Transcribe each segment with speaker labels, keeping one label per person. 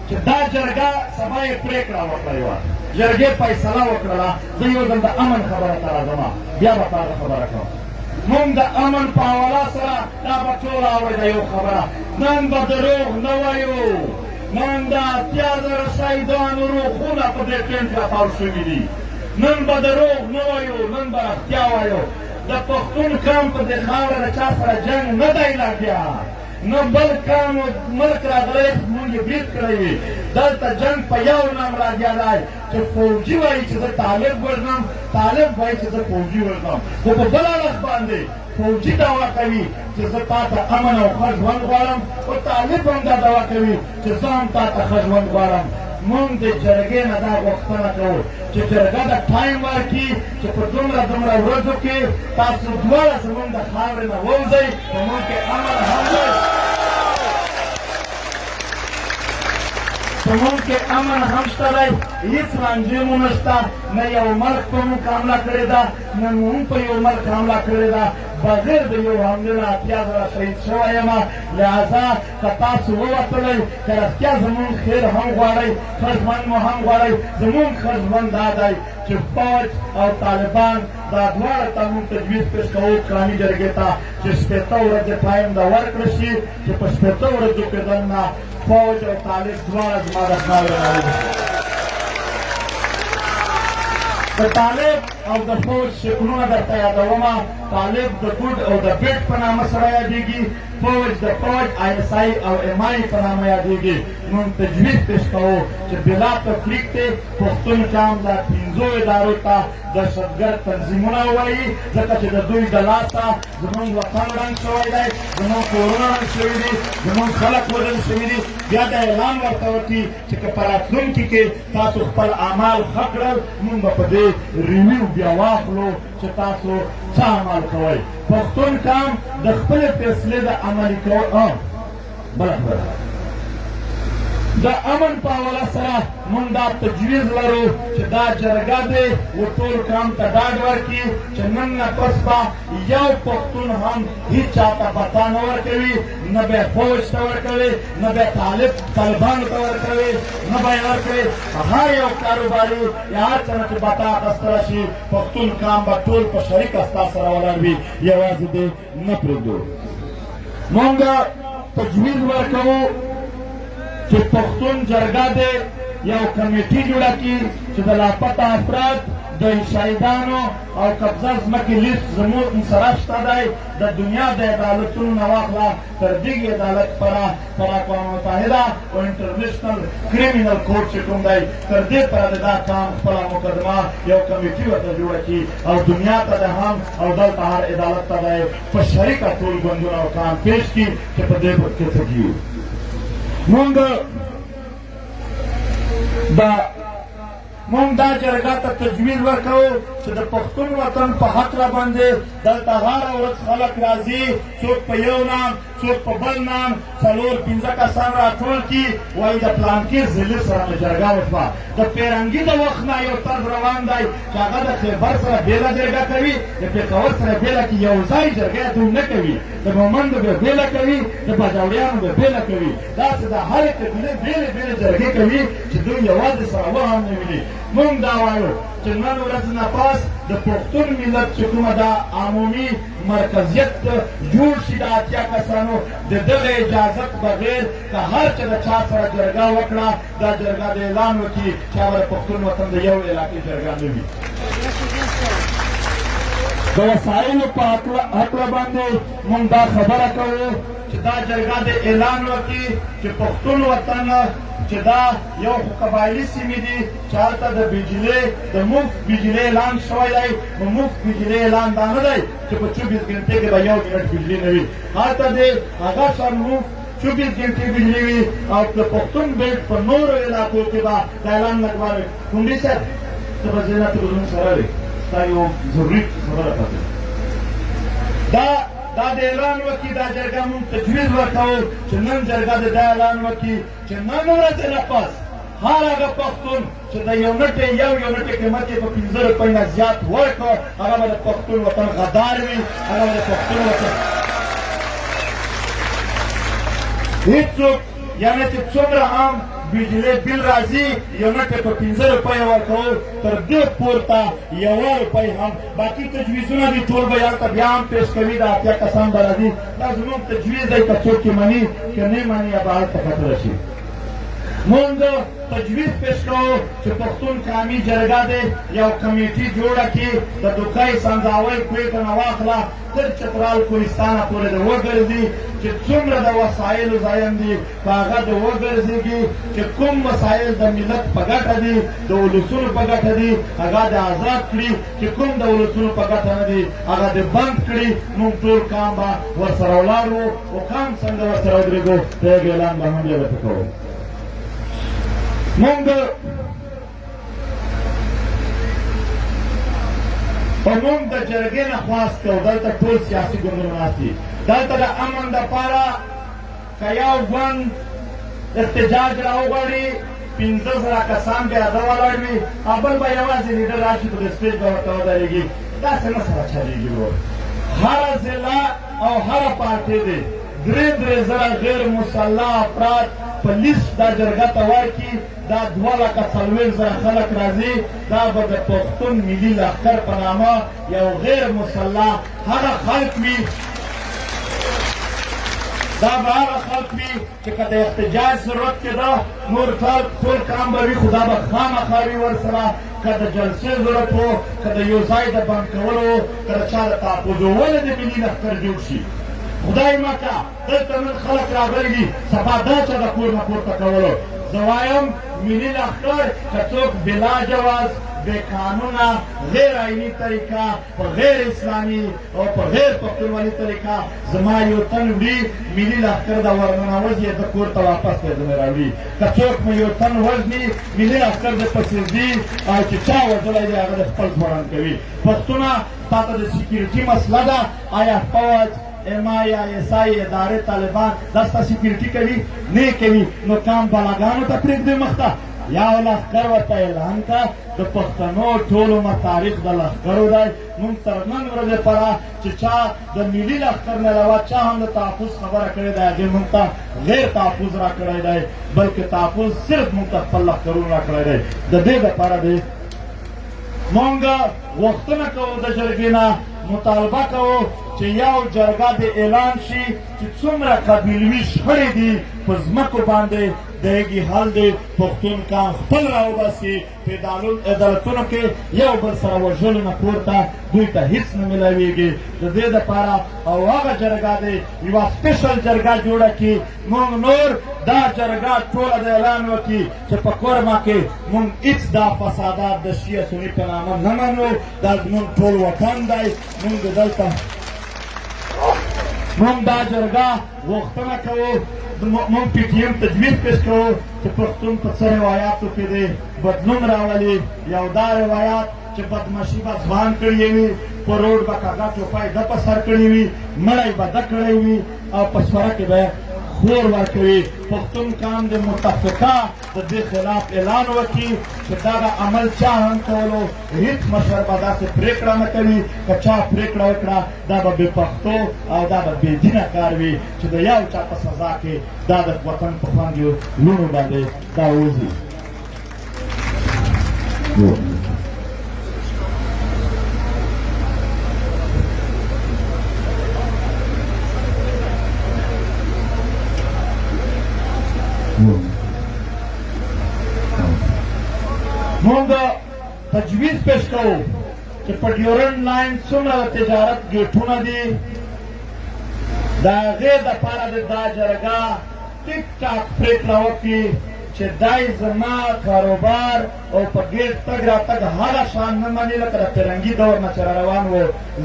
Speaker 1: چې دا جرګه سبا یې پرېکړه وکړې وه، جرګې فیصله وکړله. زه یو ځل د امن خبره ته راځم، بیا به تا خبره کوم. مونږ د امن په حواله سره دا به ټول اورېده یو خبره، نن به دروغ نه وایو، نن د 80,000 شهیدانو روحونه په دې ټینټ راټول شوي دي. نن به دروغ نه وایو، نن به رښتیا وایو. د پښتون قوم په دې خاوره د چا سره جنګ نه دی لګیا، نه بل قوم ملک راغلی مونږ یې برید کړی وي. دلته جنګ په یو نام راګیا دی چې فوجي وایي چې زه طالب وژنم، طالب وایي چې زه فوجي وژنم. خو په بل اړخ باندې فوجي دعوا کوي چې زه تا ته امن او ښه ژوند غواړم، او طالب هم دا دعوا کوي چې زه هم تا ته ښه ژوند غواړم. مونږ د جرګې نه دا غوښتنه کوو چې جرګه د ټایم ورکړي چې په دومره ورځو کې تاسو دواړه زمونږ د خاورې نه ووځئ، په مونږ کې امن هم دی، په مونږ کې امن هم شته دی، هېڅ رانجې مو نشته، نه یو ملک په مونږ حمله کړې ده، نه مونږ په یو ملک حمله کړې ده. بغیر د یو حملې نه 80,000 شهید شوی یم. لہذا که تاسو ووتلی، که رښتیا زمونږ خیر هم غواړئ، ښه ژوند مو هم غواړئ، زمونږ ښه ژوند دا دی چې فوج او طالبان دا دواړه ته مونږ تجویز پیش کوو قومي جرګې ته چې 80 ورځې ټایم دا ورکړل شي چې په 80 ورځو کې دننه فوج او طالب دواړه زما د خاورې نه ووځي. د طالب او د فوج شکلونه درته یادومه. طالب د ګوډ او د بیټ په نامه سره یادېږي، فوج د فوج ISI او MI په نامه یادېږي. مونږ تجویز پیش کوو چې بلا تفریق دی پښتون قوم دا 5 ادارو ته دهشتګرد تنظیمونه ووایي، ځکه چې د دوی د لاسه زمونږ وطن رنګ شوی دی، زمونږ کورونه رنګ شوي دي، زمونږ خلک وژل شوي دي. بیا دا اعلان ورته وکړي چې که په راتلونکي کې تاسو خپل اعمال ښه کړل، مونږ به په دې ریویو بیا واخلو چې تاسو څه عمل کوئ. پښتون قوم د خپلې فیصلې د عملي کولو بله خبره د امن په حواله سره مونږ دا تجویز لرو چې دا جرګه دی و ټول قوم ته ډاډ ورکړي چې نن نه پس به یو پښتون هم هېڅ چا ته بتا نه ورکوي، نه به یې فوج ته ورکوي، نه به یې طالبانو ته ورکوي، نه به یې ورکوي هر یو کاروباري یا هر څه نه چې بتا اخیستلی شي، پښتون قوم به ټول په شریکه ستا سره ولاړ وي، یوازې دې نه پرېږدو. مونږ تجویز ورکوو چې پښتون جرګه دی یو کمیټي جوړه کړي چې د لاپته افراد د شهیدانو او قبضه ځمکې لیست زموږ سره شته دی. د دنیا د عدالتونو نه واخله تر دغې عدالت پره پر اقوام متحده او انټرنیشنل کریمینل کورټ چې کوم دی تر دې پره د دا قوم خپله مقدمه یو کمیټي ورته جوړه کړي او دنیا ته د هم او دلته هر عدالت ته دی په شریکه ټول ګوندونه او قوم پیش کړي چې په دې کې څه کېږي. مونږ دا جرګه ته تجویز ورکوو چې د پښتون وطن په هکله باندې دلته هره ورځ خلک راځي، څوک په یو نام، څوک په بل نام، 4-5 کسان راټول کړي، وایي د پلانکي ضلع سره مې جرګه وشوه. د پیرنګي د وخت نه یو طرز روان دی چې هغه د خیبر سره بېله جرګه کوي، د پېښور سره بېله کې یو ځای جرګه دوی نه کوي، د مومندو به بېله کوي، د باجوړیانو به بېله کوي، داسې د هرې قبیلې بېلې بېلې جرګې کوي چې دوی یوازې سره وهم نه ویني. مونږ دا وایو چې نن ورځ نه پاس د پښتون ملت چې کومه دا عمومي مرکزیت جوړ شي د 80 کسانو د دغه اجازت بغیر که هر چا د چا سره جرګه وکړه دا جرګه د اعلان وکړي چې هغه د پښتون وطن د یو علاقې جرګه نه وي. د وسایلو په هکله باندې مونږ دا خبره کوو چې دا جرګه د اعلان وکړي چې پښتون وطن چې دا یو قبایلي سیمې دي چې هلته د بجلۍ د مفت بجلۍ اعلان شوی دی. نو مفت بجلۍ اعلان دا نه دی چې په 24 ګنټې کې به 1 منټ بجلي نه وي، هلته دی هغه شان مفت 24 ګنټې بجلي وي او د پښتون بیلټ په نورو علاقو کې به دا اعلان لګوي. ټونډي صاحب ته به زه نه تلویزیون سره دی ستا یو ضروري خبره پاتې دا د اعلان وکړي. دا جرګه مونږ تجویز ورکوو چې نن جرګه د دا اعلان وکړي چې نن ورځې نه پس هر هغه پښتون چې د یو نټې قیمت یې په 15 روپۍ نه زیات ورکړ هغه به د پښتون وطن غدار وي، هغه به د پښتون وطن هېڅوک یعنې چې څومره هم بجلی بل راځي یونټ یې په 15 روپۍ ورکول تر دې پورته 1 روپۍ هم باقي تجویزونه دي ټول به هلته بیا هم پیش کوي د 80 کسان به راځي دا زموږ تجویز دی که څوک یې مني که نه مني یا به هلته خطره شي مونږ تجویز پیش کوو چې پښتون قومي جرګه دی یو کمیټي جوړه کړي د دوکۍ سنځاوۍ کویټه نه واخله تر چترال کوهستانه پورې د وګرځي چې څومره د وسایلو ځایم دي په هغه د وګرځېږي چې کوم وسایل د ملت په ګټه دي د ولسونو په ګټه دي هغه د آزاد کړي چې کوم د ولسونو په ګټه نه دي هغه د بند کړي موږ ټول کام به ورسره ولاړ وو او کام څنګه ورسره ودرېږو د هغې اعلان به هم بیا درته کوو مونږ د جرګې نه خواست کوو دلته ټول سیاسي ګوندونه ناست دي دلته د امن دپاره که یو ګوند احتجاج راوغواړي 15,000 کسان بیا ده ولاړ وي او بل به یوازې لیډر راشي په د سټېج به ورته ودرېږي داسې نه سره چلېږي ورور هره ضلع او هره پارټۍ دی 3,000 غیر مسلح افراد په لیست دا جرګه ته ورکړي دا 2,40,000 خلک راځي دا به د پښتون ملي لښکر په نامه یو غیر مسلح هغه خلک وي دا به هغه خلک وي چې که د احتجاج ضرورت کېده نور ټول کام به وي خو دا به خامخا وي ورسره که د جلسې ضرورت و که د یو ځای د بند کولو و که د چا د تحفظو ولې د ملي لښکر جوړ شي خدای مکه دلته نن خلک راغلي دي سبا دا چا د کور نه پورته کولو زه وایم ملي لښکر که څوک بلا جواز بې قانونه غیر آئیني طریقه په غیر اسلامي او په غیر پښتونولي طریقه زما یو تن وړي ملي لښکر د ورننوځي د کور ته واپس دی زمې راوړي که څوک مې یو تن وژني ملي لښکر د پسې ځي او چې چا وژلی دی هغه د خپل ځوړن کوي پښتونه تا ته د سیکیورټي مسله ده آیا فوج MI ISI ادارې طالبان دا ستا سیکیورټي کوي نه کوي نو کام بلاګانو ته پرېږدئ مخته یا لښکر ورته اعلان کړه د پښتنو ټول عمر تاریخ د لښکرو دی موږ تر نن ورځې پره چې چا د ملي لښکر نه علاوه چا هم د تحفظ خبره کړې ده هغې موږ ته غیر تحفظ را کړی دی بلکې تحفظ صرف موږ ته خپل لښکرونه را کړی دی د دې دپاره دی موږ غوښتنه کوو د جرګې نه مطالبه کوو چې یو جرګه د اعلان شي چې څومره قبیلوي شخړې دي په ځمکو باندې د هغې حل دی پښتون کان خپل راوباسي په عدالتونو کې یو بل سره وژلو نه پورته دوی ته هېڅ نه میلاویږي د دې دپاره او هغه جرګه دی یوه سپیشل جرګه جوړه کړي موږ نور دا جرګه ټوله د اعلان وکړي چې په کورما کې موږ هېڅ دا فسادات د شیعه سني په نامه نه منو دا زموږ ټول وطن دی موږ دلته موږ دا جرګه غوښتنه کوو موږ پی ټي ایم تجویز پیش کوو چې پښتون په څه روایاتو کې دی بدلون راولي یو دا روایات چې بدماشي به ځوان کړی وي په روډ به کاږه ټوپۍ ده په سر کړي وي مړی به ده کړی وي او په سوره کې به خور ورکوي پښتون کام د متفقه د دې خلاف اعلان وکړي چې دغه عمل چا هم کولو هېڅ مشر به داسې پرېکړه نه کوي که چا پرېکړه وکړه دا به بې پښتو او دا به بې دینه کار وي چې د یو چا په سزا کې دا د وطن په خوندیو لوڼو باندې دا وځي موږ تجویز پیش کوو چې په ډیورنډ لاین څومره د تجارت ګیټونه دي د هغې دپاره د دا جرګه ټیک ټاک پرېکړه وکړي چې دای زما کاروبار او په ګیټ تګ راتګ هغه شان نه مني لکه د فرنګي دور نه چې را روان و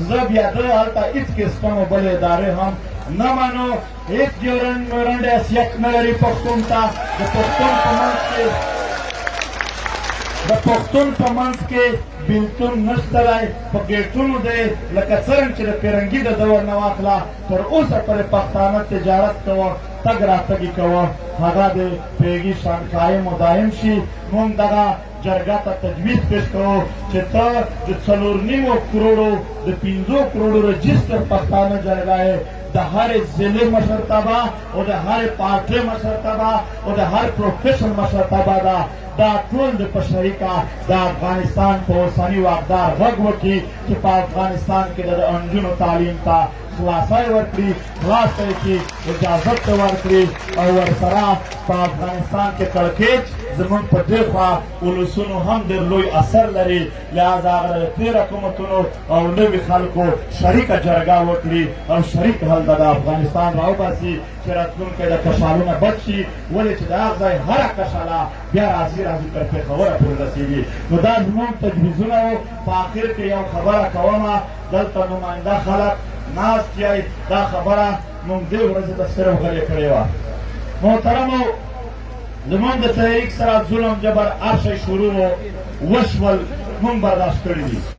Speaker 1: زه بیا ده هلته هېڅ قسم و بلې ادارې هم نه منو هېڅ ډیورنډ میورنډ حیثیت نه لري پښتون ته د پښتون په منځ کې د پښتون په منځ کې بېلتون نشته دی په ګیټونو دی لکه څرنګه چې د فرنګي د دور نه واخله تر اوسه پورې پښتانه تجارت کوه تګ راتګ یې کوه هغه د په هغې شان قایم و دایم شي موږ دغه جرګه ته تجویز پیش کوو چې ته د 4.5 کروڑو د 5 کروڑو رجسټر پښتانه جرګه یې د هر ضلع مشرتابه او د هر پارټي مشرتابه او د هر پروفیشن مشرتابه ده دا ټول د په شریکه د افغانستان په اوسني واکدار غږ وکړي چې په افغانستان کې د نجونو تعلیم ته خلاصی ورکړي خلاص یې کړي اجازت ته ورکړي او ورسره په افغانستان کې کړکېچ زمونږ په دې خوا ولسونو هم ډېر لوی اثر لري لهذا هغه د تېر حکومتونو او نوي خلکو شریکه جرګه وکړي او شریک حل د افغانستان راوباسي چې راتلونکی د کشالونه بچ شي ولې چې د هغه ځای هره کشاله بیا راځي تر پېښوره پورې رسېږي نو دا زمونږ تجویزونه وو په آخر کې یو خبره کومه دلته نماینده خلک ناست یای دا خبره موږ دې ورځې ته صرف غلې کړې وه محترمو زمونږ د تحریک سره ظلم جبر هر شی شروع و وشول موږ برداشت کړي دي